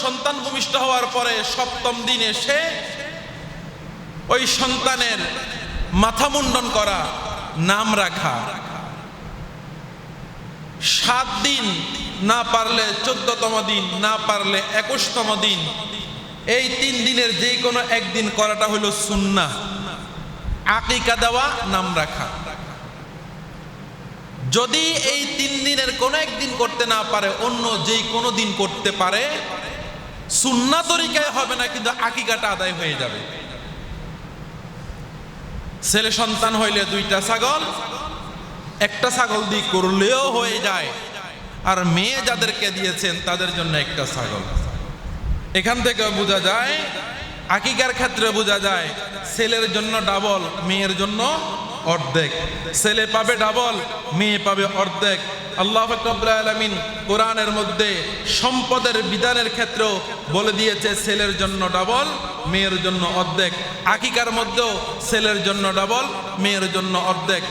সন্তান ভূমিষ্ঠ হওয়ার পরে সপ্তম দিনে সে ওই সন্তানের মাথা মুন্ডন করা, নাম রাখা, 7 দিন না পারলে 14তম দিন, না পারলে 21তম দিন, এই 3 দিনের যে কোনো একদিন করাটা হলো সুন্নাহ। আকিকা দেওয়া, নাম রাখা। যদি এই 3 দিনের কোনো একদিন করতে না পারে, অন্য যেই কোনো দিন করতে পারে, সুন্নাহ তরিকায় হবে না, কিন্তু আকিকাটা আদায় হয়ে যাবে। ছেলে সন্তান হইলে 2টা ছাগল, একটা ছাগল দিয়ে করলেও হয়ে যায়, আর মেয়ে যাদেরকে দিয়েছেন তাদের জন্য একটা ছাগল। এখান থেকে বোঝা যায়, আকিকার ক্ষেত্রে বোঝা যায় ছেলের জন্য ডাবল, মেয়ের জন্য অর্ধেক। ছেলে পাবে ডাবল, মেয়ে পাবে অর্ধেক। আল্লাহ রাব্বুল আলামিন কোরআনের মধ্যে সম্পদের বিধানের ক্ষেত্রেও বলে দিয়েছে ছেলের জন্য ডাবল, মেয়ের জন্য অর্ধেক। আকিকার মধ্যেও ছেলের জন্য ডাবল, মেয়ের জন্য অর্ধেক।